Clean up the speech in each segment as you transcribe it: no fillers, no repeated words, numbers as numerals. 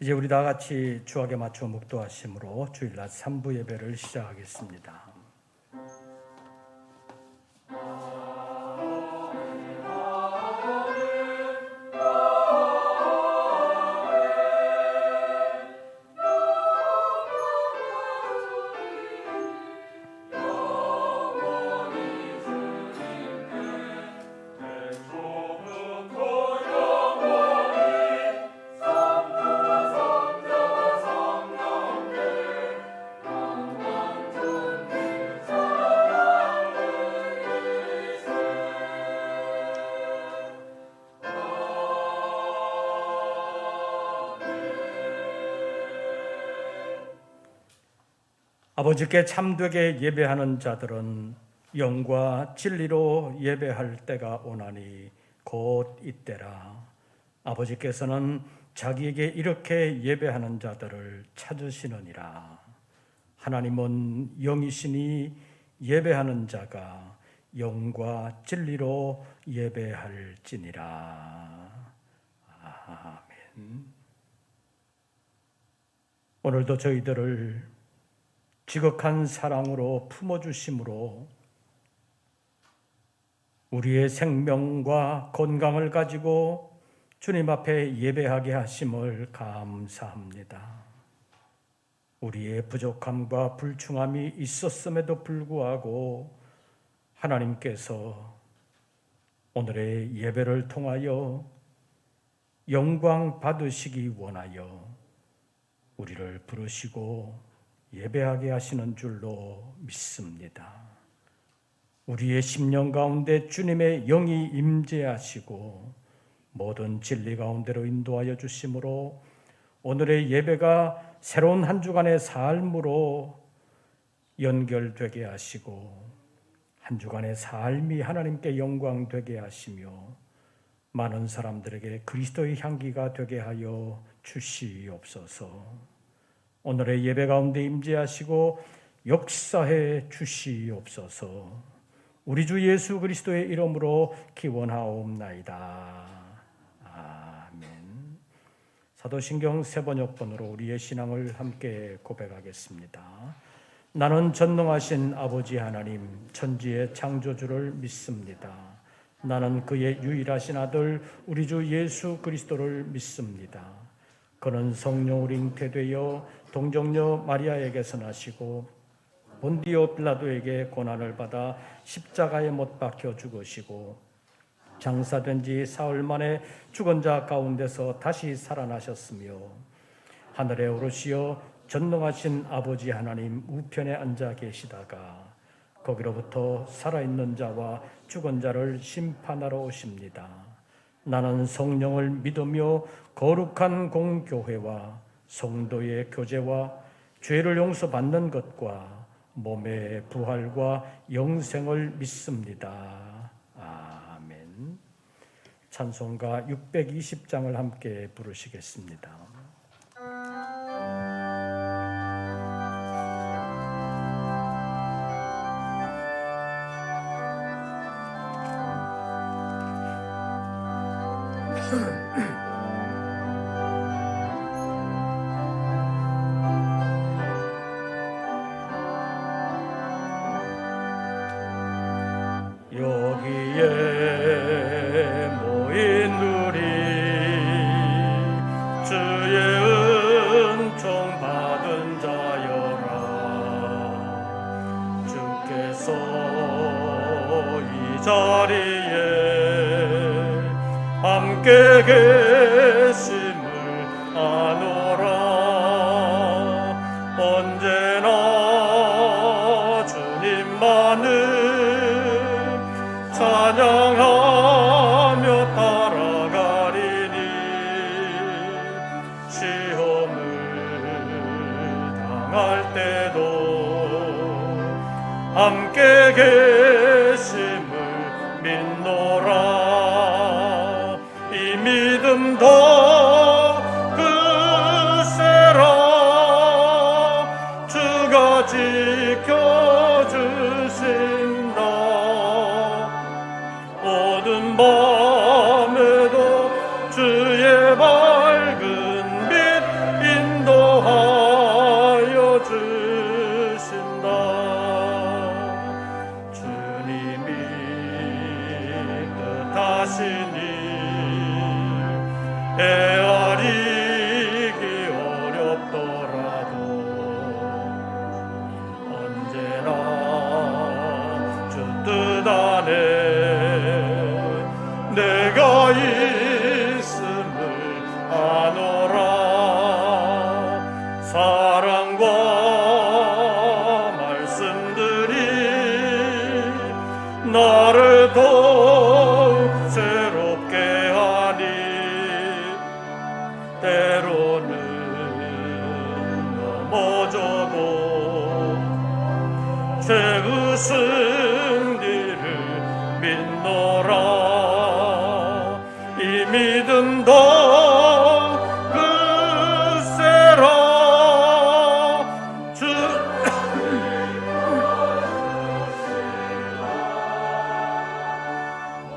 이제 우리 다 같이 주악에 맞춰 묵도하심으로 주일날 3부 예배를 시작하겠습니다. 아버지께 참되게 예배하는 자들은 영과 진리로 예배할 때가 오나니 곧 이때라. 아버지께서는 자기에게 이렇게 예배하는 자들을 찾으시느니라. 하나님은 영이시니 예배하는 자가 영과 진리로 예배할지니라. 아멘. 오늘도 저희들을 지극한 사랑으로 품어주심으로 우리의 생명과 건강을 가지고 주님 앞에 예배하게 하심을 감사합니다. 우리의 부족함과 불충함이 있었음에도 불구하고 하나님께서 오늘의 예배를 통하여 영광 받으시기 원하여 우리를 부르시고 예배하게 하시는 줄로 믿습니다. 우리의 심령 가운데 주님의 영이 임재하시고 모든 진리 가운데로 인도하여 주심으로 오늘의 예배가 새로운 한 주간의 삶으로 연결되게 하시고 한 주간의 삶이 하나님께 영광 되게 하시며 많은 사람들에게 그리스도의 향기가 되게 하여 주시옵소서. 오늘의 예배 가운데 임재하시고 역사해 주시옵소서. 우리 주 예수 그리스도의 이름으로 기원하옵나이다. 아멘. 사도신경 세번역번으로 우리의 신앙을 함께 고백하겠습니다. 나는 전능하신 아버지 하나님 천지의 창조주를 믿습니다. 나는 그의 유일하신 아들 우리 주 예수 그리스도를 믿습니다. 그는 성령으로 잉태되어 동정녀 마리아에게서 나시고 본디오 빌라도에게 고난을 받아 십자가에 못 박혀 죽으시고 장사된 지 사흘 만에 죽은 자 가운데서 다시 살아나셨으며 하늘에 오르시어 전능하신 아버지 하나님 우편에 앉아 계시다가 거기로부터 살아있는 자와 죽은 자를 심판하러 오십니다. 나는 성령을 믿으며 거룩한 공교회와 성도의 교제와 죄를 용서받는 것과 몸의 부활과 영생을 믿습니다. 아멘. 찬송가 620장을 함께 부르시겠습니다. 여기에 모인 우리 주의 은총 받은 자여라. 주께서 이 자리에 함께 계심을 아노라. 언제나 주님만을 찬양하며 따라가리니 시험을 당할 때도 함께 계심을 믿노라. 이 믿음 더 크세라. 주가 지켜주신다. 어두운 밤에도 주의 밝은 빛 하시니 헤아리기 어렵더라도 언제나 주 뜻 안에 내가 있음을 아노라. 사랑과 말씀들이 나를 더욱 새롭게 하니 때로는 넘어져도 죄의 승리를 믿노라. 이 믿음 더욱 굳세라.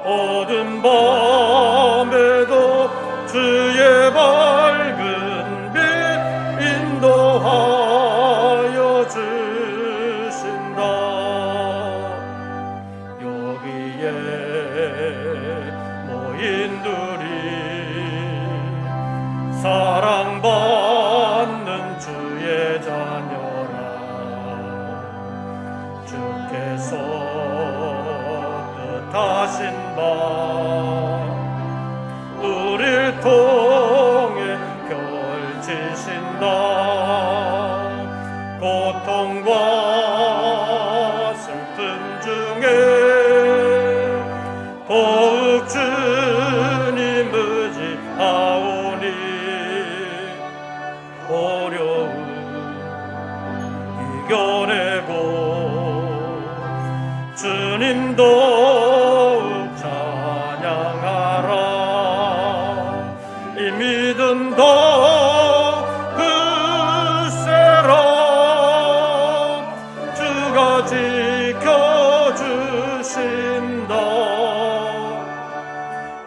어두운 밤에도 주의 밝은 빛 인도하여 주신다. 여기에 모인들이 사랑받는 주의 자녀라. 주께서 뜻하신 바 우릴 통해 펼치신다. 고통과 슬픔 중에 더욱 주님 의지하오니 어려움 이겨내고 주님 더욱 찬양하라. 이 믿음 더욱 굳세라. 주가 지켜주신다.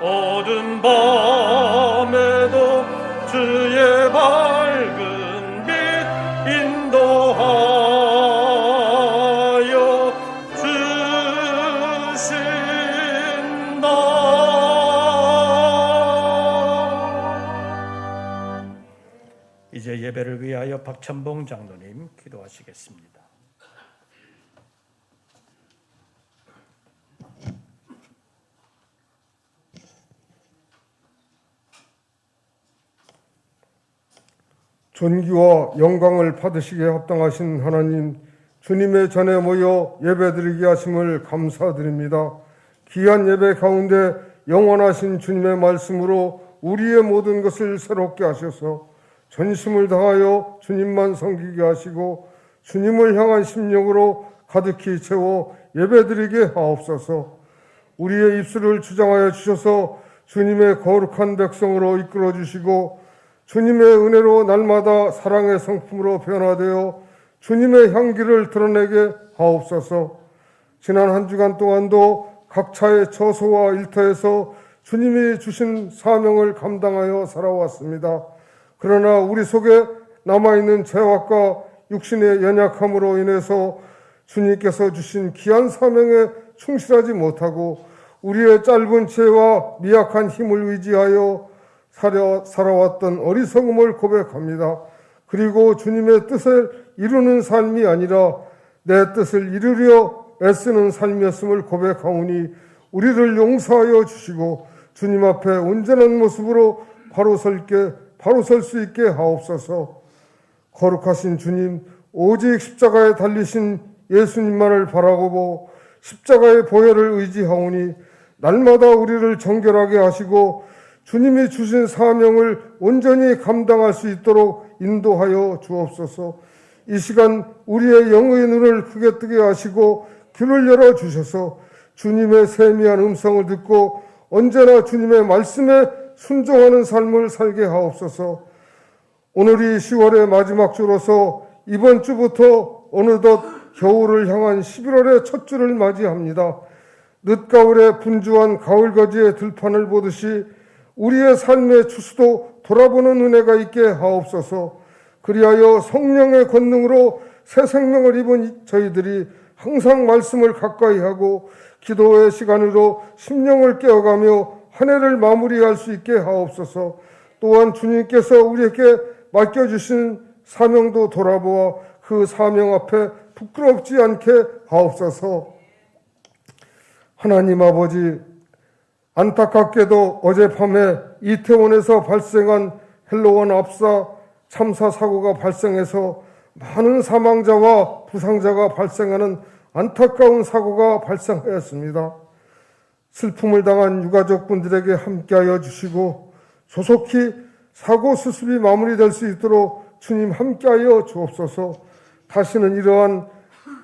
어두운 밤에도 주의 밝은 빛 인도하여 주신다. 이제 예배를 위하여 박찬봉 장로님 기도하시겠습니다. 존귀와 영광을 받으시기에 합당하신 하나님, 주님의 전에 모여 예배드리게 하심을 감사드립니다. 귀한 예배 가운데 영원하신 주님의 말씀으로 우리의 모든 것을 새롭게 하셔서 전심을 다하여 주님만 섬기게 하시고 주님을 향한 심령으로 가득히 채워 예배드리게 하옵소서. 우리의 입술을 주장하여 주셔서 주님의 거룩한 백성으로 이끌어 주시고 주님의 은혜로 날마다 사랑의 성품으로 변화되어 주님의 향기를 드러내게 하옵소서. 지난 한 주간 동안도 각자의 처소와 일터에서 주님이 주신 사명을 감당하여 살아왔습니다. 그러나 우리 속에 남아있는 죄악과 육신의 연약함으로 인해서 주님께서 주신 귀한 사명에 충실하지 못하고 우리의 짧은 지혜와 미약한 힘을 의지하여 살아왔던 어리석음을 고백합니다. 그리고 주님의 뜻을 이루는 삶이 아니라 내 뜻을 이루려 애쓰는 삶이었음을 고백하오니 우리를 용서하여 주시고 주님 앞에 온전한 모습으로 바로 설 수 있게 하옵소서. 거룩하신 주님, 오직 십자가에 달리신 예수님만을 바라보고 십자가의 보혈을 의지하오니 날마다 우리를 정결하게 하시고 주님이 주신 사명을 온전히 감당할 수 있도록 인도하여 주옵소서. 이 시간 우리의 영의 눈을 크게 뜨게 하시고 귀를 열어 주셔서 주님의 세미한 음성을 듣고 언제나 주님의 말씀에 순종하는 삶을 살게 하옵소서. 오늘이 10월의 마지막 주로서 이번 주부터 어느덧 겨울을 향한 11월의 첫 주를 맞이합니다. 늦가을에 분주한 가을가지의 들판을 보듯이 우리의 삶의 추수도 돌아보는 은혜가 있게 하옵소서. 그리하여 성령의 권능으로 새 생명을 입은 저희들이 항상 말씀을 가까이 하고 기도의 시간으로 심령을 깨어가며 한 해를 마무리할 수 있게 하옵소서. 또한 주님께서 우리에게 맡겨주신 사명도 돌아보아 그 사명 앞에 부끄럽지 않게 하옵소서. 하나님 아버지, 안타깝게도 어젯밤에 이태원에서 발생한 헬로원 압사 참사 사고가 발생해서 많은 사망자와 부상자가 발생하는 안타까운 사고가 발생하였습니다. 슬픔을 당한 유가족분들에게 함께하여 주시고 조속히 사고 수습이 마무리될 수 있도록 주님 함께하여 주옵소서. 다시는 이러한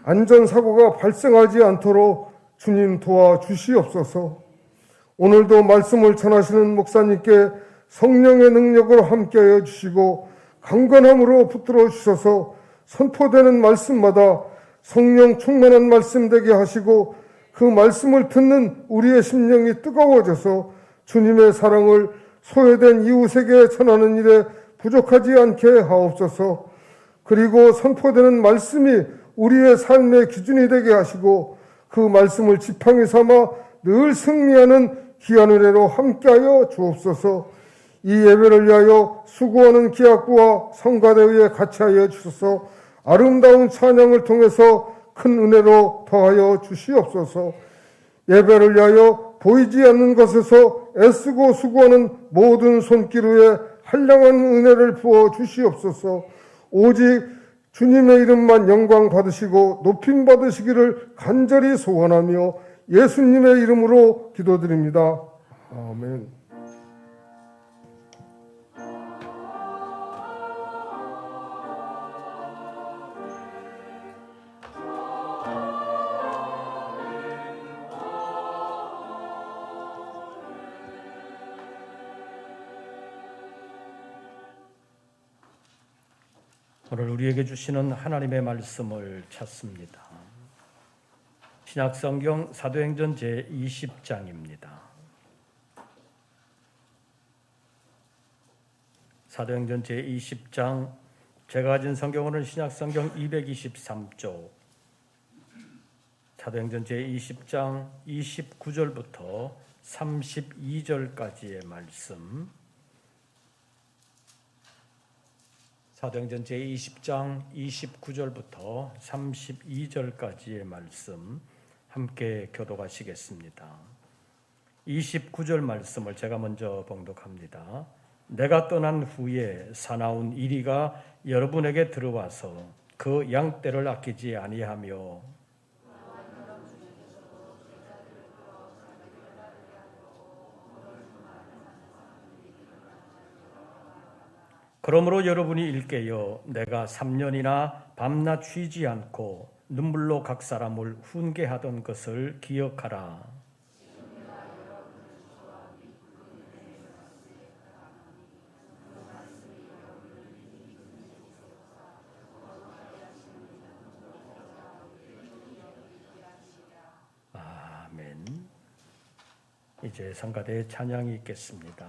안전사고가 발생하지 않도록 주님 도와주시옵소서. 오늘도 말씀을 전하시는 목사님께 성령의 능력으로 함께하여 주시고 강건함으로 붙들어 주셔서 선포되는 말씀마다 성령 충만한 말씀 되게 하시고 그 말씀을 듣는 우리의 심령이 뜨거워져서 주님의 사랑을 소외된 이웃에게 전하는 일에 부족하지 않게 하옵소서. 그리고 선포되는 말씀이 우리의 삶의 기준이 되게 하시고 그 말씀을 지팡이 삼아 늘 승리하는 귀한 은혜로 함께하여 주옵소서. 이 예배를 위하여 수고하는 기학부와 성가대의에 같이하여 주셔서 아름다운 찬양을 통해서 큰 은혜로 더하여 주시옵소서. 예배를 위하여 보이지 않는 것에서 애쓰고 수고하는 모든 손길 위에 한량한 은혜를 부어 주시옵소서. 오직 주님의 이름만 영광 받으시고 높임 받으시기를 간절히 소원하며 예수님의 이름으로 기도드립니다. 아멘. 오늘 우리에게 주시는 하나님의 말씀을 찾습니다. 신약성경 사도행전 제20장입니다. 사도행전 제20장, 제가 가진 성경으로는 신약성경 223쪽, 사도행전 제20장 29절부터 32절까지의 말씀, 사도행전 제20장 29절부터 32절까지의 말씀 함께 교독하시겠습니다. 29절 말씀을 제가 먼저 봉독합니다. 내가 떠난 후에 사나운 이리가 여러분에게 들어와서 그 양떼를 아끼지 아니하며 그러므로 여러분이 일깨어 내가 3년이나 밤낮 쉬지 않고 눈물로 각 사람을 훈계하던 것을 기억하라. 아멘. 이제 성가대의 찬양이 있겠습니다.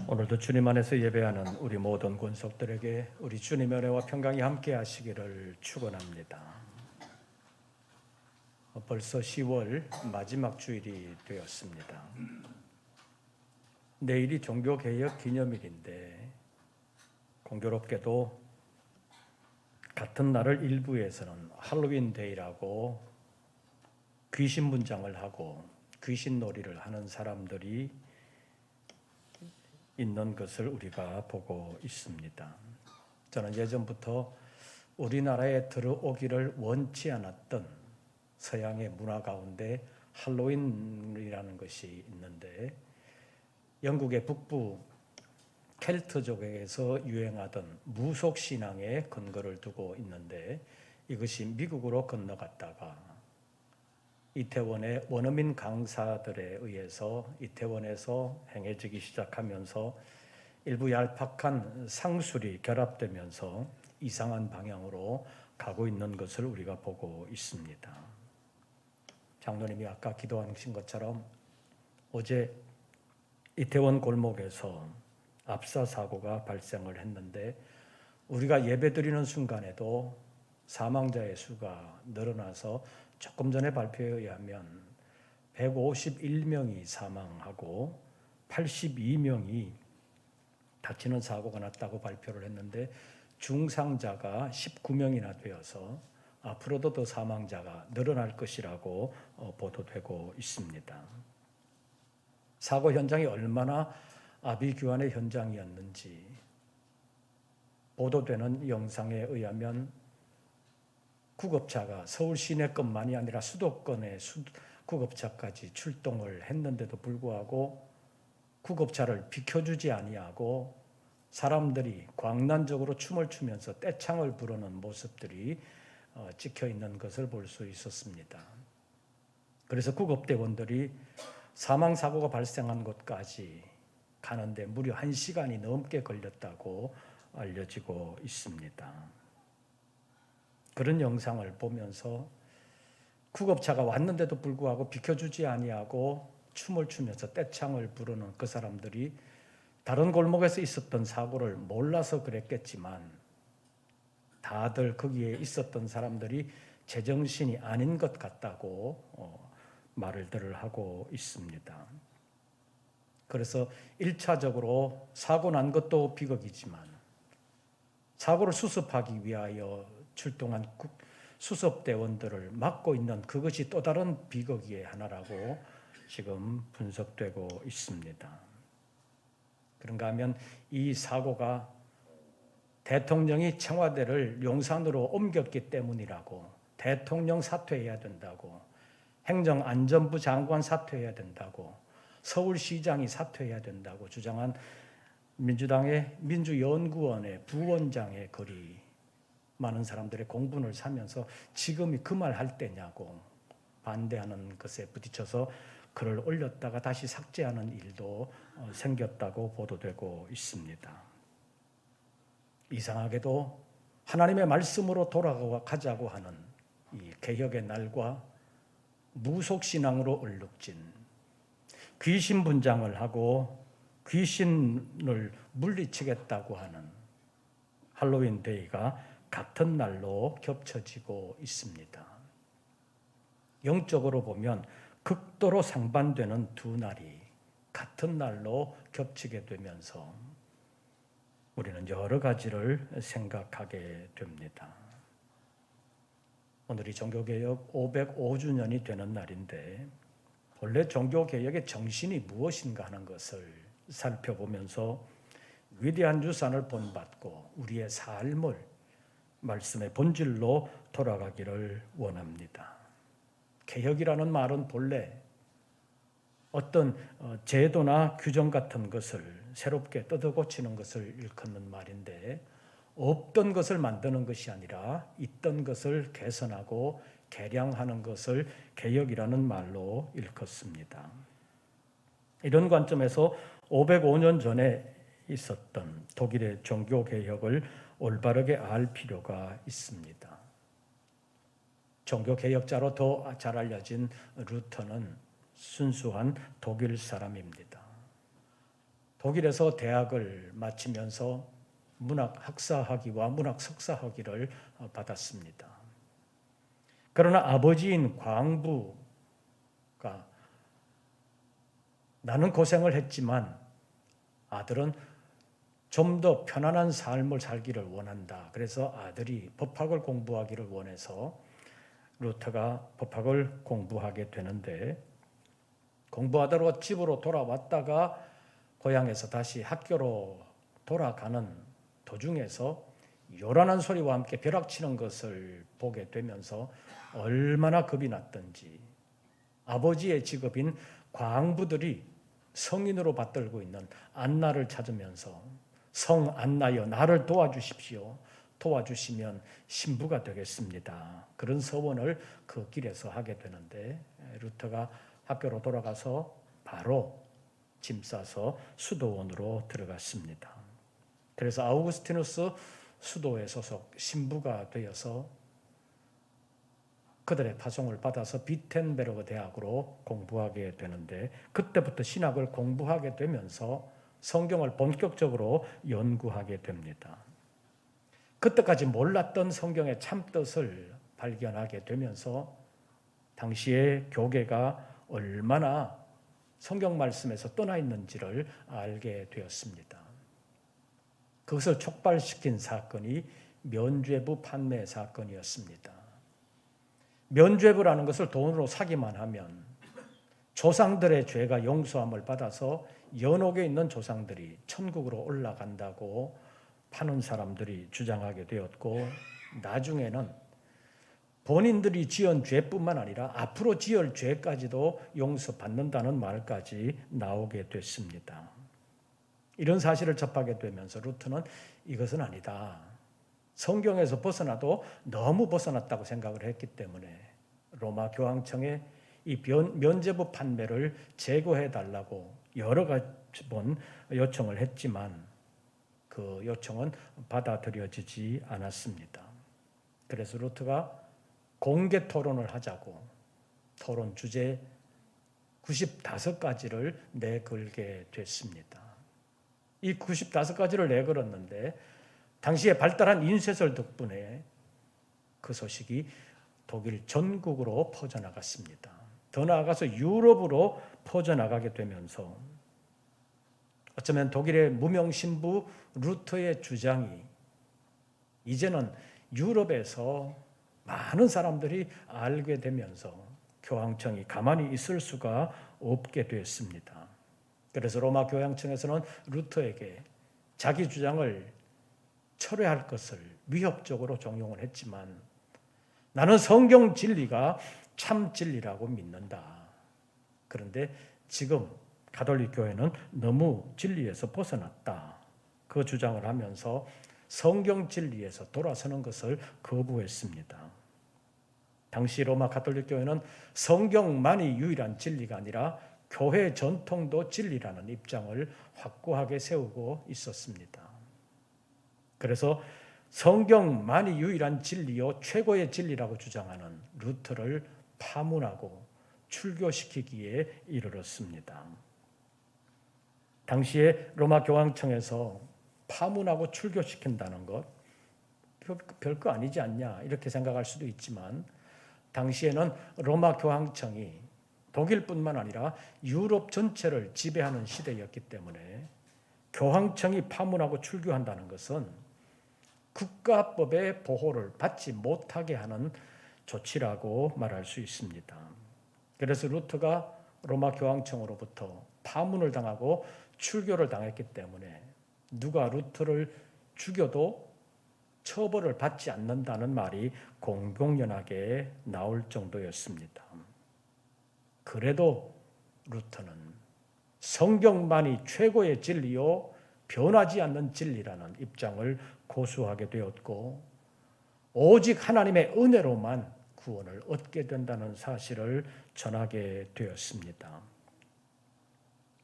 오늘도 주님 안에서 예배하는 우리 모든 권속들에게 우리 주님의 은혜와 평강이 함께 하시기를 축원합니다. 벌써 10월 마지막 주일이 되었습니다. 내일이 종교개혁 기념일인데 공교롭게도 같은 날을 일부에서는 할로윈 데이라고 귀신 분장을 하고 귀신 놀이를 하는 사람들이 있는 것을 우리가 보고 있습니다. 저는 예전부터 우리나라에 들어오기를 원치 않았던 서양의 문화 가운데 할로윈이라는 것이 있는데 영국의 북부 켈트족에서 유행하던 무속 신앙에 근거를 두고 있는데 이것이 미국으로 건너갔다가 이태원의 원어민 강사들에 의해서 이태원에서 행해지기 시작하면서 일부 얄팍한 상술이 결합되면서 이상한 방향으로 가고 있는 것을 우리가 보고 있습니다. 장로님이 아까 기도하신 것처럼 어제 이태원 골목에서 압사 사고가 발생을 했는데 우리가 예배드리는 순간에도 사망자의 수가 늘어나서 조금 전에 발표에 의하면 151명이 사망하고 82명이 다치는 사고가 났다고 발표를 했는데 중상자가 19명이나 되어서 앞으로도 더 사망자가 늘어날 것이라고 보도되고 있습니다. 사고 현장이 얼마나 아비규환의 현장이었는지 보도되는 영상에 의하면 구급차가 서울 시내권만이 아니라 수도권의 구급차까지 출동을 했는데도 불구하고 구급차를 비켜주지 아니하고 사람들이 광란적으로 춤을 추면서 떼창을 부르는 모습들이 찍혀 있는 것을 볼 수 있었습니다. 그래서 구급대원들이 사망사고가 발생한 곳까지 가는데 무려 1시간이 넘게 걸렸다고 알려지고 있습니다. 그런 영상을 보면서 구급차가 왔는데도 불구하고 비켜주지 아니하고 춤을 추면서 떼창을 부르는 그 사람들이 다른 골목에서 있었던 사고를 몰라서 그랬겠지만 다들 거기에 있었던 사람들이 제정신이 아닌 것 같다고 말들을 하고 있습니다. 그래서 1차적으로 사고 난 것도 비극이지만 사고를 수습하기 위하여 출동한 수습대원들을 막고 있는 그것이 또 다른 비극의 하나라고 지금 분석되고 있습니다. 그런가 하면 이 사고가 대통령이 청와대를 용산으로 옮겼기 때문이라고 대통령 사퇴해야 된다고 행정안전부 장관 사퇴해야 된다고 서울시장이 사퇴해야 된다고 주장한 민주당의 민주연구원의 부원장의 글이 많은 사람들의 공분을 사면서 지금이 그 말 할 때냐고 반대하는 것에 부딪혀서 글을 올렸다가 다시 삭제하는 일도 생겼다고 보도되고 있습니다. 이상하게도 하나님의 말씀으로 돌아가자고 하는 이 개혁의 날과 무속신앙으로 얼룩진 귀신 분장을 하고 귀신을 물리치겠다고 하는 할로윈 데이가 같은 날로 겹쳐지고 있습니다. 영적으로 보면 극도로 상반되는 두 날이 같은 날로 겹치게 되면서 우리는 여러 가지를 생각하게 됩니다. 오늘이 종교개혁 505주년이 되는 날인데 본래 종교개혁의 정신이 무엇인가 하는 것을 살펴보면서 위대한 유산을 본받고 우리의 삶을 말씀의 본질로 돌아가기를 원합니다. 개혁이라는 말은 본래 어떤 제도나 규정 같은 것을 새롭게 뜯어고치는 것을 일컫는 말인데 없던 것을 만드는 것이 아니라 있던 것을 개선하고 개량하는 것을 개혁이라는 말로 일컫습니다. 이런 관점에서 505년 전에 있었던 독일의 종교개혁을 올바르게 알 필요가 있습니다. 종교개혁자로 더 잘 알려진 루터는 순수한 독일 사람입니다. 독일에서 대학을 마치면서 문학 학사학위와 문학 석사학위를 받았습니다. 그러나 아버지인 광부가 나는 고생을 했지만 아들은 좀 더 편안한 삶을 살기를 원한다. 그래서 아들이 법학을 공부하기를 원해서 루터가 법학을 공부하게 되는데, 공부하다가 집으로 돌아왔다가 고향에서 다시 학교로 돌아가는 도중에서 요란한 소리와 함께 벼락치는 것을 보게 되면서 얼마나 겁이 났던지, 아버지의 직업인 광부들이 성인으로 받들고 있는 안나를 찾으면서 성 안나여 나를 도와주십시오. 도와주시면 신부가 되겠습니다. 그런 서원을 그 길에서 하게 되는데, 루터가 학교로 돌아가서 바로 짐 싸서 수도원으로 들어갔습니다. 그래서 아우구스티누스 수도회 소속 신부가 되어서 그들의 파송을 받아서 비텐베르그 대학으로 공부하게 되는데, 그때부터 신학을 공부하게 되면서 성경을 본격적으로 연구하게 됩니다. 그때까지 몰랐던 성경의 참뜻을 발견하게 되면서 당시의 교계가 얼마나 성경 말씀에서 떠나 있는지를 알게 되었습니다. 그것을 촉발시킨 사건이 면죄부 판매 사건이었습니다. 면죄부라는 것을 돈으로 사기만 하면 조상들의 죄가 용서함을 받아서 연옥에 있는 조상들이 천국으로 올라간다고 파는 사람들이 주장하게 되었고, 나중에는 본인들이 지은 죄뿐만 아니라 앞으로 지을 죄까지도 용서받는다는 말까지 나오게 됐습니다. 이런 사실을 접하게 되면서 루터는 이것은 아니다, 성경에서 벗어나도 너무 벗어났다고 생각을 했기 때문에 로마 교황청에 이 면죄부 판매를 제거해 달라고 여러 번 요청을 했지만 그 요청은 받아들여지지 않았습니다. 그래서 루터가 공개 토론을 하자고 토론 주제 95가지를 내걸게 됐습니다. 이 95가지를 내걸었는데 당시에 발달한 인쇄설 덕분에 그 소식이 독일 전국으로 퍼져나갔습니다. 더 나아가서 유럽으로 퍼져나가게 되면서 어쩌면 독일의 무명 신부 루터의 주장이 이제는 유럽에서 많은 사람들이 알게 되면서 교황청이 가만히 있을 수가 없게 됐습니다. 그래서 로마 교황청에서는 루터에게 자기 주장을 철회할 것을 위협적으로 종용을 했지만, 나는 성경 진리가 참 진리라고 믿는다. 그런데 지금 가톨릭 교회는 너무 진리에서 벗어났다, 그 주장을 하면서 성경 진리에서 돌아서는 것을 거부했습니다. 당시 로마 가톨릭 교회는 성경만이 유일한 진리가 아니라 교회 전통도 진리라는 입장을 확고하게 세우고 있었습니다. 그래서 성경만이 유일한 진리요 최고의 진리라고 주장하는 루터를 파문하고 출교시키기에 이르렀습니다. 당시에 로마 교황청에서 파문하고 출교시킨다는 것 별거 아니지 않냐 이렇게 생각할 수도 있지만, 당시에는 로마 교황청이 독일뿐만 아니라 유럽 전체를 지배하는 시대였기 때문에 교황청이 파문하고 출교한다는 것은 국가법의 보호를 받지 못하게 하는 조치라고 말할 수 있습니다. 그래서 루터가 로마 교황청으로부터 파문을 당하고 출교를 당했기 때문에 누가 루터를 죽여도 처벌을 받지 않는다는 말이 공공연하게 나올 정도였습니다. 그래도 루터는 성경만이 최고의 진리요 변하지 않는 진리라는 입장을 고수하게 되었고, 오직 하나님의 은혜로만 구원을 얻게 된다는 사실을 전하게 되었습니다.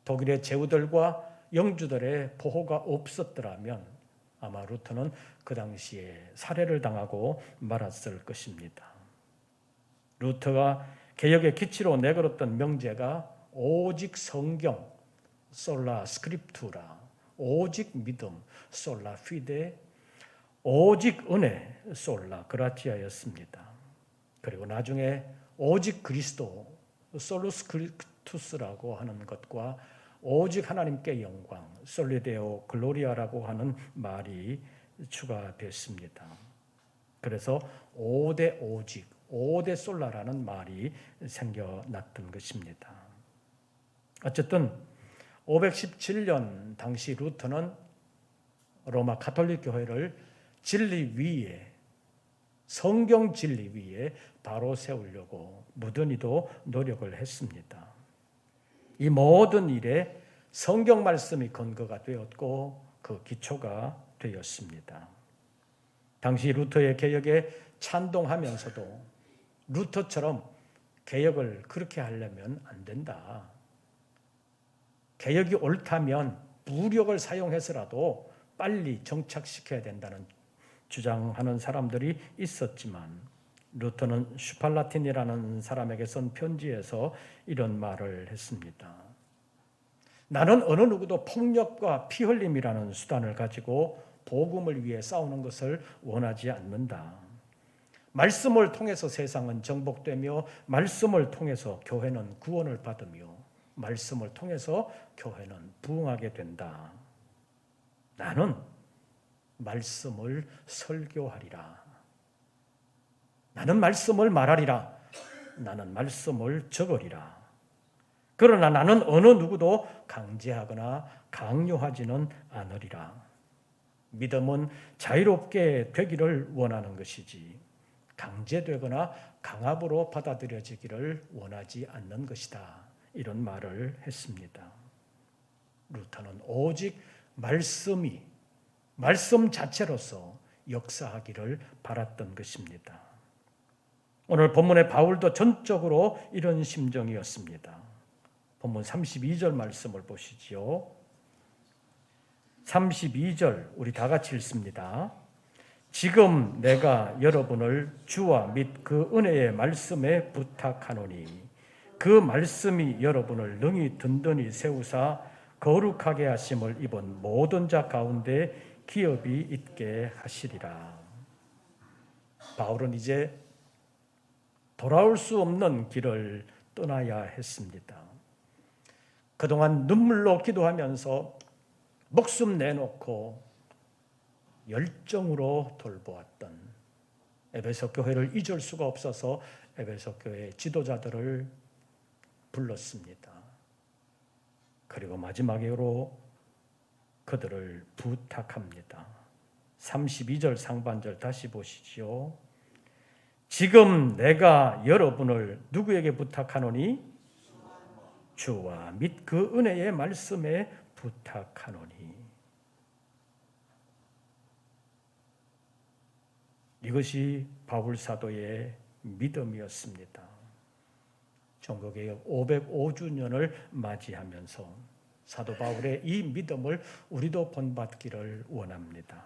독일의 제후들과 영주들의 보호가 없었더라면 아마 루터는 그 당시에 살해를 당하고 말았을 것입니다. 루터가 개혁의 기치로 내걸었던 명제가 오직 성경, 솔라 스크립투라, 오직 믿음, 솔라 피데, 오직 은혜, 솔라 그라티아였습니다. 그리고 나중에 오직 그리스도, 솔루스 크리스투스라고 하는 것과 오직 하나님께 영광, 솔리데오 글로리아라고 하는 말이 추가됐습니다. 그래서 5대 오직, 5대 솔라라는 말이 생겨났던 것입니다. 어쨌든 517년 당시 루터는 로마 가톨릭 교회를 진리 위에, 성경 진리 위에 바로 세우려고 무던히도 노력을 했습니다. 이 모든 일에 성경 말씀이 근거가 되었고 그 기초가 되었습니다. 당시 루터의 개혁에 찬동하면서도 루터처럼 개혁을 그렇게 하려면 안 된다. 개혁이 옳다면武力을 사용해서라도 빨리 정착시켜야 된다는 주장하는 사람들이 있었지만 루터는 슈팔라틴이라는 사람에게 쓴 편지에서 이런 말을 했습니다. 나는 어느 누구도 폭력과 피 흘림이라는 수단을 가지고 복음을 위해 싸우는 것을 원하지 않는다. 말씀을 통해서 세상은 정복되며 말씀을 통해서 교회는 구원을 받으며 말씀을 통해서 교회는 부흥하게 된다. 나는 말씀을 설교하리라. 나는 말씀을 말하리라. 나는 말씀을 적으리라. 그러나 나는 어느 누구도 강제하거나 강요하지는 않으리라. 믿음은 자유롭게 되기를 원하는 것이지 강제되거나 강압으로 받아들여지기를 원하지 않는 것이다. 이런 말을 했습니다. 루터는 오직 말씀 자체로서 역사하기를 바랐던 것입니다. 오늘 본문의 바울도 전적으로 이런 심정이었습니다. 본문 32절 말씀을 보시지요. 32절 우리 다 같이 읽습니다. 지금 내가 여러분을 주와 및 그 은혜의 말씀에 부탁하노니 그 말씀이 여러분을 능히 든든히 세우사 거룩하게 하심을 입은 모든 자 가운데 기업이 있게 하시리라. 바울은 이제 돌아올 수 없는 길을 떠나야 했습니다. 그동안 눈물로 기도하면서 목숨 내놓고 열정으로 돌보았던 에베소 교회를 잊을 수가 없어서 에베소 교회 지도자들을 불렀습니다. 그리고 마지막으로 그들을 부탁합니다. 32절 상반절 다시 보시지요. 지금 내가 여러분을 누구에게 부탁하노니? 주와 및 그 은혜의 말씀에 부탁하노니. 이것이 바울 사도의 믿음이었습니다. 종교개혁 505주년을 맞이하면서 사도 바울의 이 믿음을 우리도 본받기를 원합니다.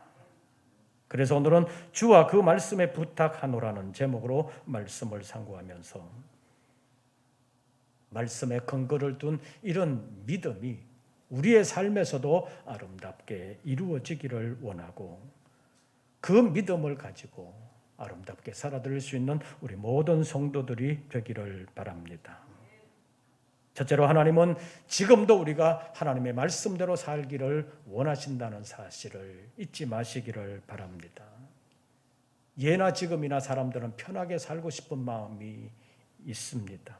그래서 오늘은 주와 그 말씀에 부탁하노라는 제목으로 말씀을 상고하면서 말씀에 근거를 둔 이런 믿음이 우리의 삶에서도 아름답게 이루어지기를 원하고 그 믿음을 가지고 아름답게 살아드릴 수 있는 우리 모든 성도들이 되기를 바랍니다. 첫째로 하나님은 지금도 우리가 하나님의 말씀대로 살기를 원하신다는 사실을 잊지 마시기를 바랍니다. 예나 지금이나 사람들은 편하게 살고 싶은 마음이 있습니다.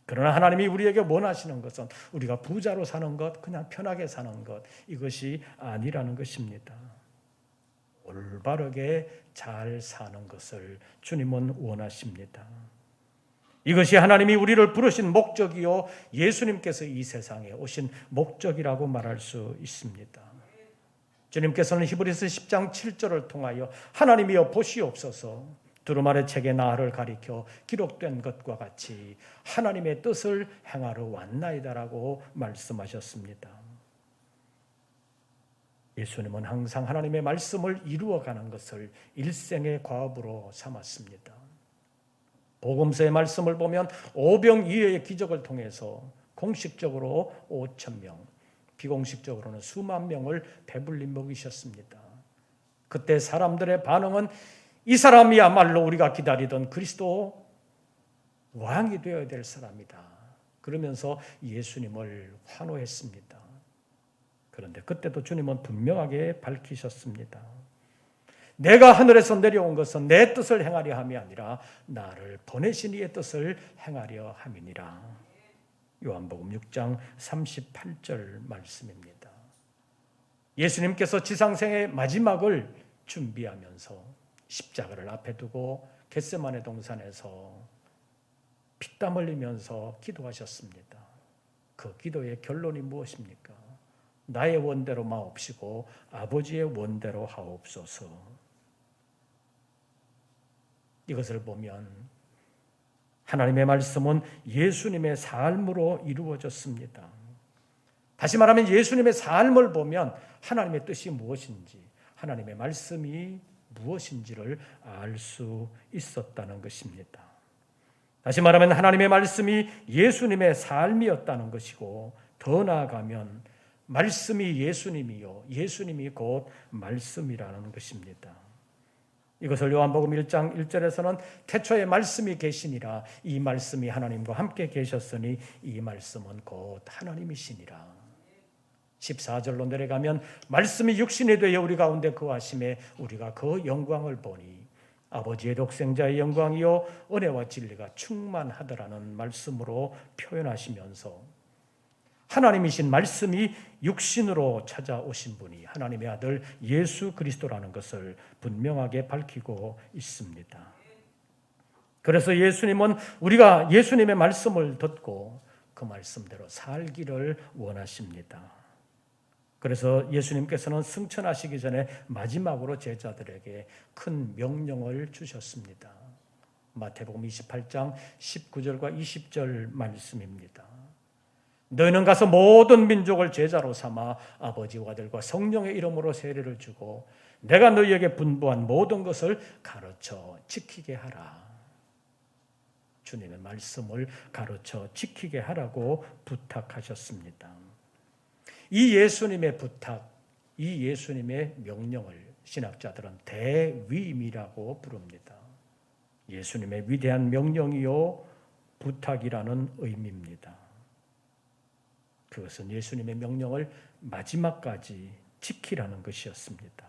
그러나 하나님이 우리에게 원하시는 것은 우리가 부자로 사는 것, 그냥 편하게 사는 것, 이것이 아니라는 것입니다. 올바르게 잘 사는 것을 주님은 원하십니다. 이것이 하나님이 우리를 부르신 목적이요 예수님께서 이 세상에 오신 목적이라고 말할 수 있습니다. 주님께서는 히브리서 10장 7절을 통하여 하나님이여 보시옵소서 두루마리 책에 나를 가리켜 기록된 것과 같이 하나님의 뜻을 행하러 왔나이다라고 말씀하셨습니다. 예수님은 항상 하나님의 말씀을 이루어가는 것을 일생의 과업으로 삼았습니다. 복음서의 말씀을 보면 오병이어의 기적을 통해서 공식적으로 5,000명, 비공식적으로는 수만 명을 배불리 먹이셨습니다. 그때 사람들의 반응은 이 사람이야말로 우리가 기다리던 그리스도 왕이 되어야 될 사람이다. 그러면서 예수님을 환호했습니다. 그런데 그때도 주님은 분명하게 밝히셨습니다. 내가 하늘에서 내려온 것은 내 뜻을 행하려 함이 아니라 나를 보내신 이의 뜻을 행하려 함이니라. 요한복음 6장 38절 말씀입니다. 예수님께서 지상생의 마지막을 준비하면서 십자가를 앞에 두고 겟세마네 동산에서 피땀 흘리면서 기도하셨습니다. 그 기도의 결론이 무엇입니까? 나의 원대로 마옵시고 아버지의 원대로 하옵소서. 이것을 보면 하나님의 말씀은 예수님의 삶으로 이루어졌습니다. 다시 말하면 예수님의 삶을 보면 하나님의 뜻이 무엇인지, 하나님의 말씀이 무엇인지를 알 수 있었다는 것입니다. 다시 말하면 하나님의 말씀이 예수님의 삶이었다는 것이고, 더 나아가면 말씀이 예수님이요 예수님이 곧 말씀이라는 것입니다. 이것을 요한복음 1장 1절에서는 태초에 말씀이 계시니라, 이 말씀이 하나님과 함께 계셨으니 이 말씀은 곧 하나님이시니라. 14절로 내려가면 말씀이 육신이 되어 우리 가운데 거하심에 우리가 그 영광을 보니 아버지의 독생자의 영광이요 은혜와 진리가 충만하더라는 말씀으로 표현하시면서 하나님이신 말씀이 육신으로 찾아오신 분이 하나님의 아들 예수 그리스도라는 것을 분명하게 밝히고 있습니다. 그래서 예수님은 우리가 예수님의 말씀을 듣고 그 말씀대로 살기를 원하십니다. 그래서 예수님께서는 승천하시기 전에 마지막으로 제자들에게 큰 명령을 주셨습니다. 마태복음 28장 19절과 20절 말씀입니다. 너희는 가서 모든 민족을 제자로 삼아 아버지와 아들과 성령의 이름으로 세례를 주고 내가 너희에게 분부한 모든 것을 가르쳐 지키게 하라. 주님의 말씀을 가르쳐 지키게 하라고 부탁하셨습니다. 이 예수님의 부탁, 이 예수님의 명령을 신학자들은 대위임이라고 부릅니다. 예수님의 위대한 명령이요 부탁이라는 의미입니다. 그것은 예수님의 명령을 마지막까지 지키라는 것이었습니다.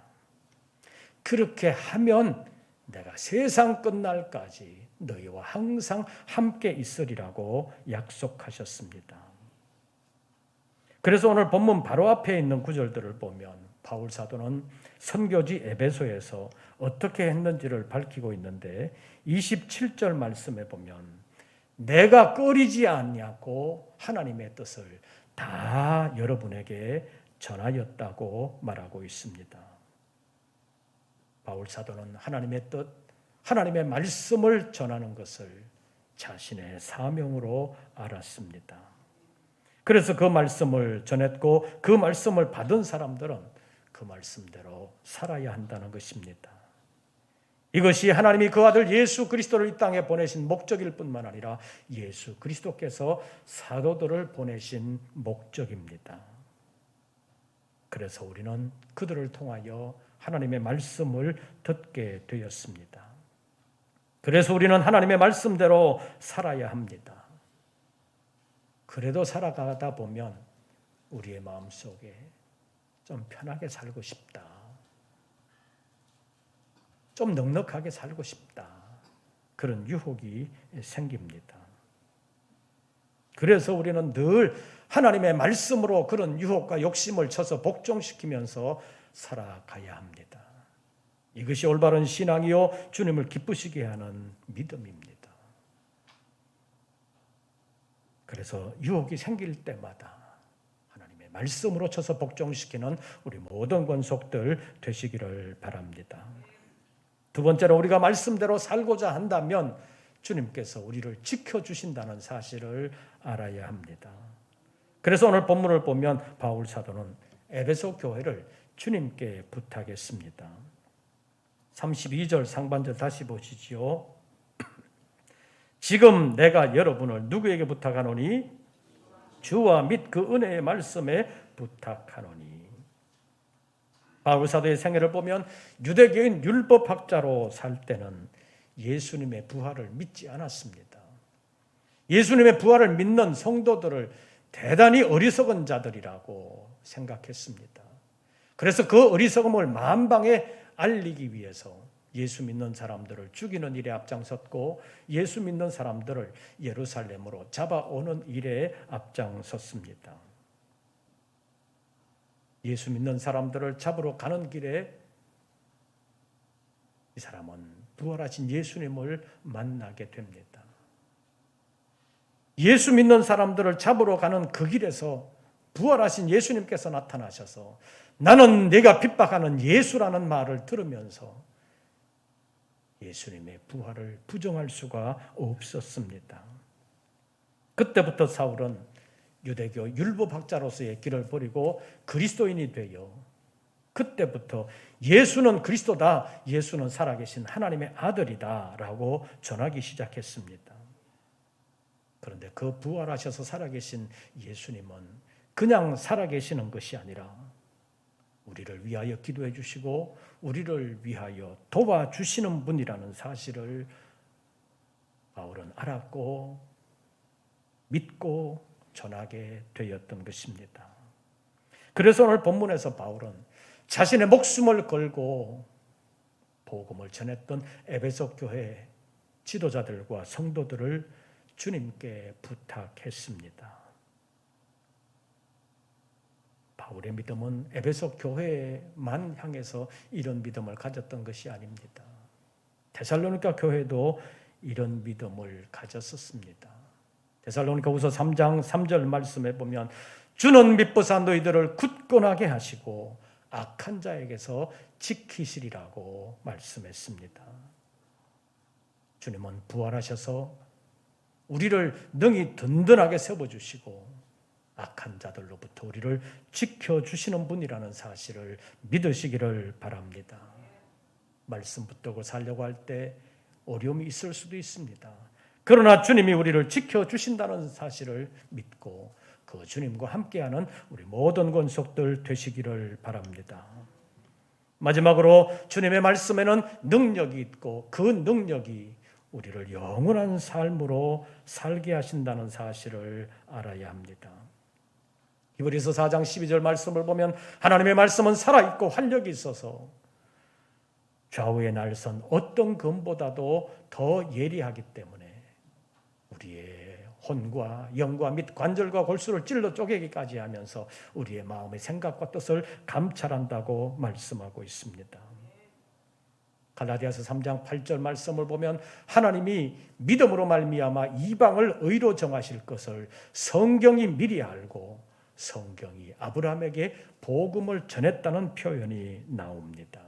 그렇게 하면 내가 세상 끝날까지 너희와 항상 함께 있으리라고 약속하셨습니다. 그래서 오늘 본문 바로 앞에 있는 구절들을 보면 바울 사도는 선교지 에베소에서 어떻게 했는지를 밝히고 있는데 27절 말씀에 보면 내가 꺼리지 않냐고 하나님의 뜻을 다 여러분에게 전하였다고 말하고 있습니다. 바울 사도는 하나님의 뜻, 하나님의 말씀을 전하는 것을 자신의 사명으로 알았습니다. 그래서 그 말씀을 전했고 그 말씀을 받은 사람들은 그 말씀대로 살아야 한다는 것입니다. 이것이 하나님이 그 아들 예수 그리스도를 이 땅에 보내신 목적일 뿐만 아니라 예수 그리스도께서 사도들을 보내신 목적입니다. 그래서 우리는 그들을 통하여 하나님의 말씀을 듣게 되었습니다. 그래서 우리는 하나님의 말씀대로 살아야 합니다. 그래도 살아가다 보면 우리의 마음속에 좀 편하게 살고 싶다, 좀 넉넉하게 살고 싶다, 그런 유혹이 생깁니다. 그래서 우리는 늘 하나님의 말씀으로 그런 유혹과 욕심을 쳐서 복종시키면서 살아가야 합니다. 이것이 올바른 신앙이요 주님을 기쁘시게 하는 믿음입니다. 그래서 유혹이 생길 때마다 하나님의 말씀으로 쳐서 복종시키는 우리 모든 권속들 되시기를 바랍니다. 두 번째로 우리가 말씀대로 살고자 한다면 주님께서 우리를 지켜주신다는 사실을 알아야 합니다. 그래서 오늘 본문을 보면 바울 사도는 에베소 교회를 주님께 부탁했습니다. 32절 상반절 다시 보시지요. 지금 내가 여러분을 누구에게 부탁하노니 주와 및 그 은혜의 말씀에 부탁하노니. 바울 사도의 생애를 보면 유대교인 율법학자로 살 때는 예수님의 부활을 믿지 않았습니다. 예수님의 부활을 믿는 성도들을 대단히 어리석은 자들이라고 생각했습니다. 그래서 그 어리석음을 만방에 알리기 위해서 예수 믿는 사람들을 죽이는 일에 앞장섰고 예수 믿는 사람들을 예루살렘으로 잡아오는 일에 앞장섰습니다. 예수 믿는 사람들을 잡으러 가는 길에 이 사람은 부활하신 예수님을 만나게 됩니다. 예수 믿는 사람들을 잡으러 가는 그 길에서 부활하신 예수님께서 나타나셔서 나는 네가 핍박하는 예수라는 말을 들으면서 예수님의 부활을 부정할 수가 없었습니다. 그때부터 사울은 유대교 율법학자로서의 길을 버리고 그리스도인이 되어 그때부터 예수는 그리스도다, 예수는 살아계신 하나님의 아들이다 라고 전하기 시작했습니다. 그런데 그 부활하셔서 살아계신 예수님은 그냥 살아계시는 것이 아니라 우리를 위하여 기도해 주시고 우리를 위하여 도와주시는 분이라는 사실을 바울은 알았고 믿고 전하게 되었던 것입니다. 그래서 오늘 본문에서 바울은 자신의 목숨을 걸고 복음을 전했던 에베소 교회 지도자들과 성도들을 주님께 부탁했습니다. 바울의 믿음은 에베소 교회만 향해서 이런 믿음을 가졌던 것이 아닙니다. 데살로니가 교회도 이런 믿음을 가졌었습니다. 데살로니가후서 3장 3절 말씀에 보면 주는 미쁘사 너희들을 굳건하게 하시고 악한 자에게서 지키시리라고 말씀했습니다. 주님은 부활하셔서 우리를 능히 든든하게 세워주시고 악한 자들로부터 우리를 지켜주시는 분이라는 사실을 믿으시기를 바랍니다. 말씀 붙들고 살려고 할 때 어려움이 있을 수도 있습니다. 그러나 주님이 우리를 지켜주신다는 사실을 믿고 그 주님과 함께하는 우리 모든 권속들 되시기를 바랍니다. 마지막으로 주님의 말씀에는 능력이 있고 그 능력이 우리를 영원한 삶으로 살게 하신다는 사실을 알아야 합니다. 히브리서 4장 12절 말씀을 보면 하나님의 말씀은 살아있고 활력이 있어서 좌우의 날선 어떤 검보다도 더 예리하기 때문에 우리의 혼과 영과 및 관절과 골수를 찔러 쪼개기까지 하면서 우리의 마음의 생각과 뜻을 감찰한다고 말씀하고 있습니다. 갈라디아서 3장 8절 말씀을 보면 하나님이 믿음으로 말미암아 이방을 의로 정하실 것을 성경이 미리 알고 성경이 아브라함에게 복음을 전했다는 표현이 나옵니다.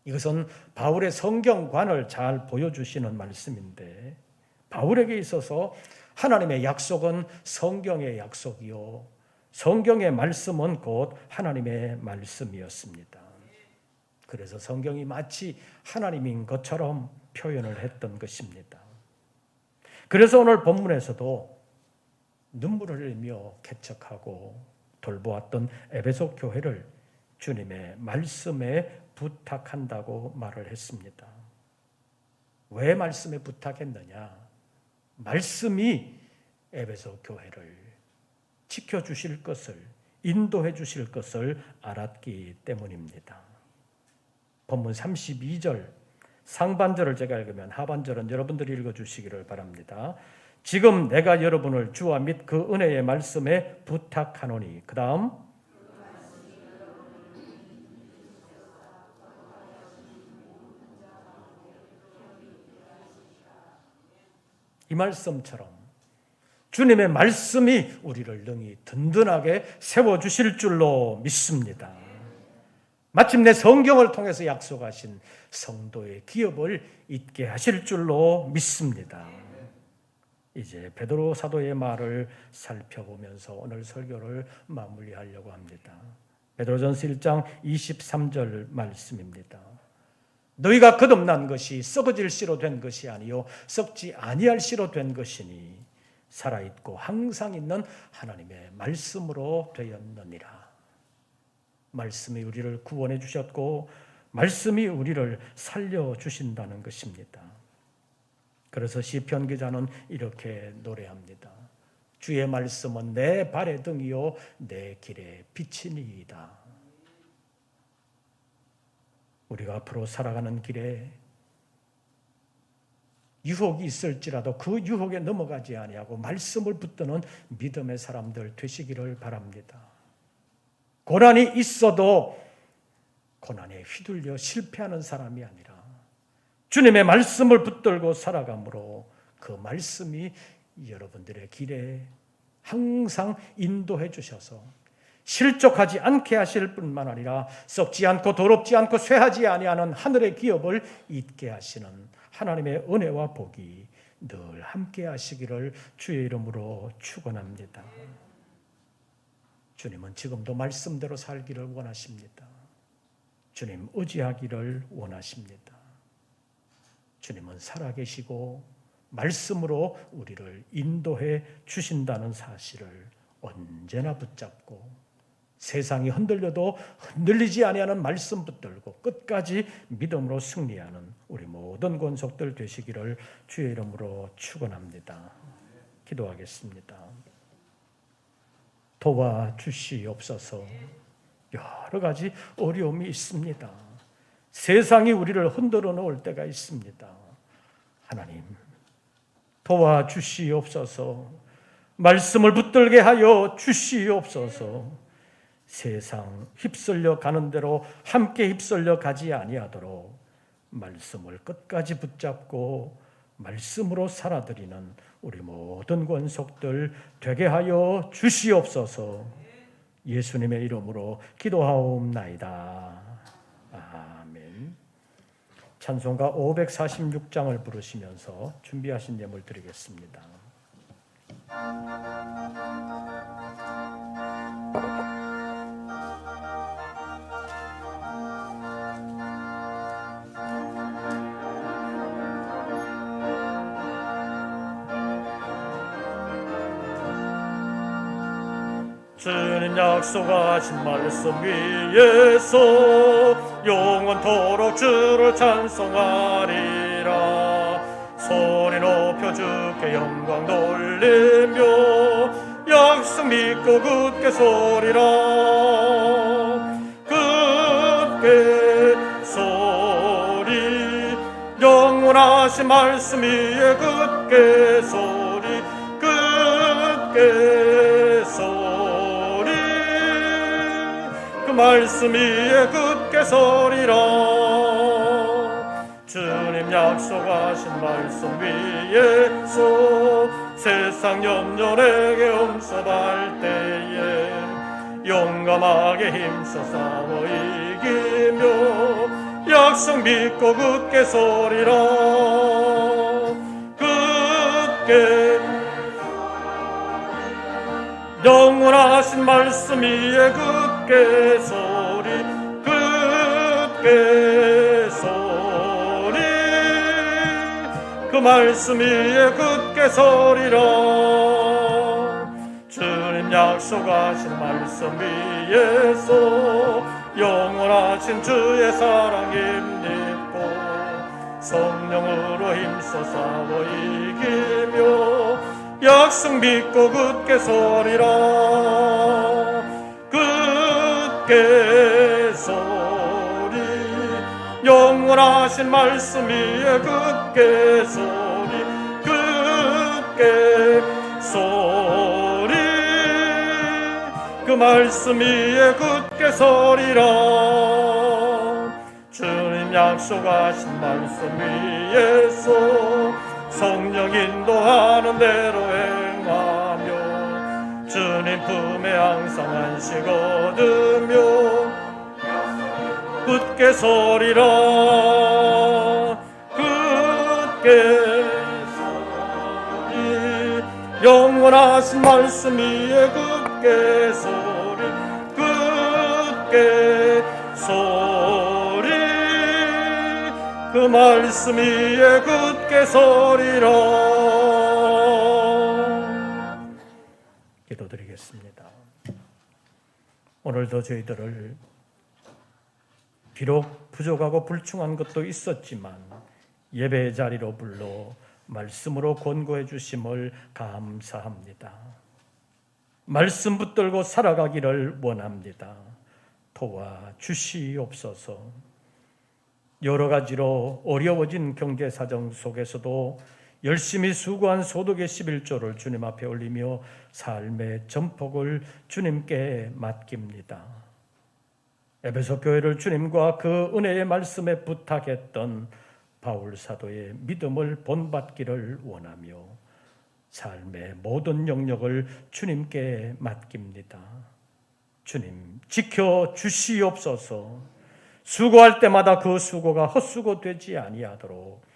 이것은 바울의 성경관을 잘 보여주시는 말씀인데 바울에게 있어서 하나님의 약속은 성경의 약속이요 성경의 말씀은 곧 하나님의 말씀이었습니다. 그래서 성경이 마치 하나님인 것처럼 표현을 했던 것입니다. 그래서 오늘 본문에서도 눈물을 흘리며 개척하고 돌보았던 에베소 교회를 주님의 말씀에 부탁한다고 말을 했습니다. 왜 말씀에 부탁했느냐? 말씀이 에베소 교회를 지켜주실 것을, 인도해 주실 것을 알았기 때문입니다. 본문 32절 상반절을 제가 읽으면 하반절은 여러분들이 읽어주시기를 바랍니다. 지금 내가 여러분을 주와 및 그 은혜의 말씀에 부탁하노니 그 다음 이 말씀처럼 주님의 말씀이 우리를 능히 든든하게 세워주실 줄로 믿습니다. 마침내 성경을 통해서 약속하신 성도의 기업을 잇게 하실 줄로 믿습니다. 이제 베드로 사도의 말을 살펴보면서 오늘 설교를 마무리하려고 합니다. 베드로전서 1장 23절 말씀입니다. 너희가 거듭난 것이 썩어질 씨로 된 것이 아니요 썩지 아니할 씨로 된 것이니 살아있고 항상 있는 하나님의 말씀으로 되었느니라. 말씀이 우리를 구원해 주셨고 말씀이 우리를 살려주신다는 것입니다. 그래서 시편 기자는 이렇게 노래합니다. 주의 말씀은 내 발의 등이요 내 길의 빛이니이다. 우리가 앞으로 살아가는 길에 유혹이 있을지라도 그 유혹에 넘어가지 아니하고 말씀을 붙드는 믿음의 사람들 되시기를 바랍니다. 고난이 있어도 고난에 휘둘려 실패하는 사람이 아니라 주님의 말씀을 붙들고 살아감으로 그 말씀이 여러분들의 길에 항상 인도해 주셔서 실족하지 않게 하실 뿐만 아니라 썩지 않고 더럽지 않고 쇠하지 아니하는 하늘의 기업을 잊게 하시는 하나님의 은혜와 복이 늘 함께 하시기를 주의 이름으로 축원합니다. 주님은 지금도 말씀대로 살기를 원하십니다. 주님 의지하기를 원하십니다. 주님은 살아계시고 말씀으로 우리를 인도해 주신다는 사실을 언제나 붙잡고 세상이 흔들려도 흔들리지 아니하는 말씀 붙들고 끝까지 믿음으로 승리하는 우리 모든 권속들 되시기를 주의 이름으로 축원합니다. 기도하겠습니다. 도와주시옵소서. 여러 가지 어려움이 있습니다. 세상이 우리를 흔들어 놓을 때가 있습니다. 하나님 도와주시옵소서. 말씀을 붙들게 하여 주시옵소서. 세상 휩쓸려 가는 대로 함께 휩쓸려 가지 아니하도록 말씀을 끝까지 붙잡고 말씀으로 살아드리는 우리 모든 권속들 되게 하여 주시옵소서. 예수님의 이름으로 기도하옵나이다. 아멘. 찬송가 546장을 부르시면서 준비하신 예물 드리겠습니다. 주님 약속하신 말씀 위에서 영원토록 주를 찬송하리라. 소리 높여 주께 영광 돌리며 약속 믿고 굳게 서리라. 굳게 서리 영원하신 말씀 위에 굳게 서리 굳게 서리 그 말씀 위에 굳게 서리라. 주님 약속하신 말씀 위에서 세상 염려 내게 응답할 때에 용감하게 힘써 싸워 이기며 약속 믿고 굳게 서리라. 굳게 영원하신 말씀 위에 굳게 서리 굳게 서리 그 말씀 위에 굳게 서리라. 주님 약속하신 말씀 위에서 영원하신 주의 사랑 힘입고 성령으로 힘써 싸워 이기며 약속 믿고 굳게 서리라. 굳게 서리 영원하신 말씀 위에 굳게 서리 굳게 서리 그 말씀 위에 굳게 서리라. 주님 약속하신 말씀 위에서 성령 인도하는 대로 행하며 주님 품에 항상 안식 얻으며 굳게 서리라. 굳게 서리 영원하신 말씀 위에 굳게 서리 굳게 서리 그 말씀 위에 굳게 서리라. 오늘도 저희들을 비록 부족하고 불충한 것도 있었지만 예배의 자리로 불러 말씀으로 권고해 주심을 감사합니다. 말씀 붙들고 살아가기를 원합니다. 도와주시옵소서. 여러 가지로 어려워진 경제 사정 속에서도 열심히 수고한 소득의 11조를 주님 앞에 올리며 삶의 전폭을 주님께 맡깁니다. 에베소 교회를 주님과 그 은혜의 말씀에 부탁했던 바울 사도의 믿음을 본받기를 원하며 삶의 모든 영역을 주님께 맡깁니다. 주님 지켜 주시옵소서. 수고할 때마다 그 수고가 헛수고 되지 아니하도록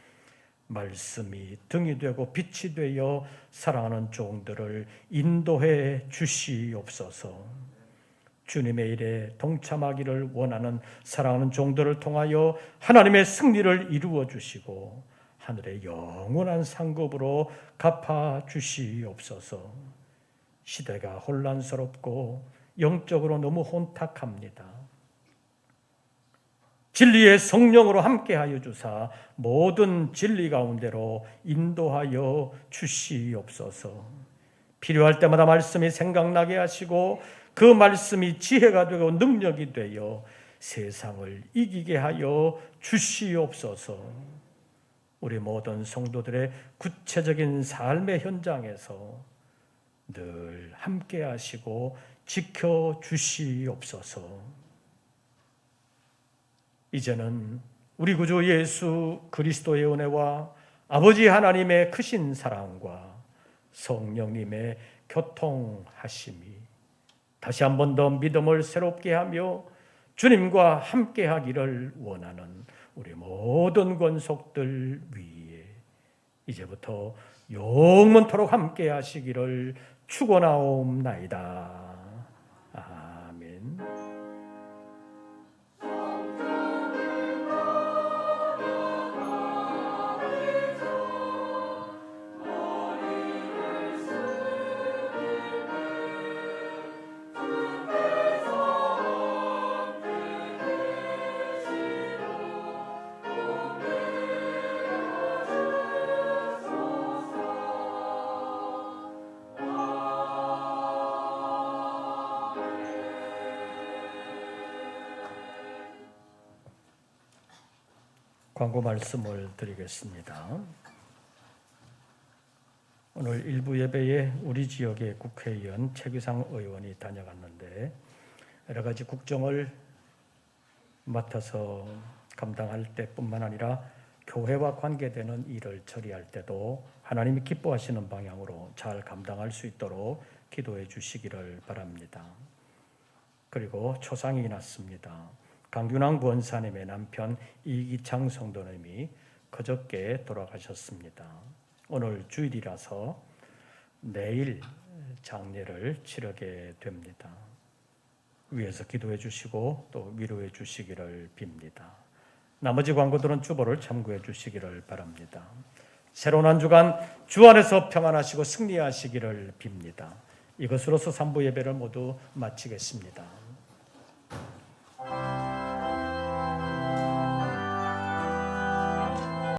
말씀이 등이 되고 빛이 되어 사랑하는 종들을 인도해 주시옵소서. 주님의 일에 동참하기를 원하는 사랑하는 종들을 통하여 하나님의 승리를 이루어 주시고 하늘의 영원한 상급으로 갚아 주시옵소서. 시대가 혼란스럽고 영적으로 너무 혼탁합니다. 진리의 성령으로 함께하여 주사 모든 진리 가운데로 인도하여 주시옵소서. 필요할 때마다 말씀이 생각나게 하시고 그 말씀이 지혜가 되고 능력이 되어 세상을 이기게 하여 주시옵소서. 우리 모든 성도들의 구체적인 삶의 현장에서 늘 함께 하시고 지켜 주시옵소서. 이제는 우리 구주 예수 그리스도의 은혜와 아버지 하나님의 크신 사랑과 성령님의 교통하심이 다시 한 번 더 믿음을 새롭게 하며 주님과 함께 하기를 원하는 우리 모든 권속들 위에 이제부터 영원토록 함께 하시기를 축원하옵나이다. 아멘. 광고 말씀을 드리겠습니다. 오늘 일부 예배에 우리 지역의 국회의원 최규상 의원이 다녀갔는데 여러 가지 국정을 맡아서 감당할 때뿐만 아니라 교회와 관계되는 일을 처리할 때도 하나님이 기뻐하시는 방향으로 잘 감당할 수 있도록 기도해 주시기를 바랍니다. 그리고 초상이 났습니다. 강균왕 권사님의 남편 이기창 성도님이 그저께 돌아가셨습니다. 오늘 주일이라서 내일 장례를 치르게 됩니다. 위에서 기도해 주시고 또 위로해 주시기를 빕니다. 나머지 광고들은 주보를 참고해 주시기를 바랍니다. 새로운 한 주간 주 안에서 평안하시고 승리하시기를 빕니다. 이것으로서 3부 예배를 모두 마치겠습니다.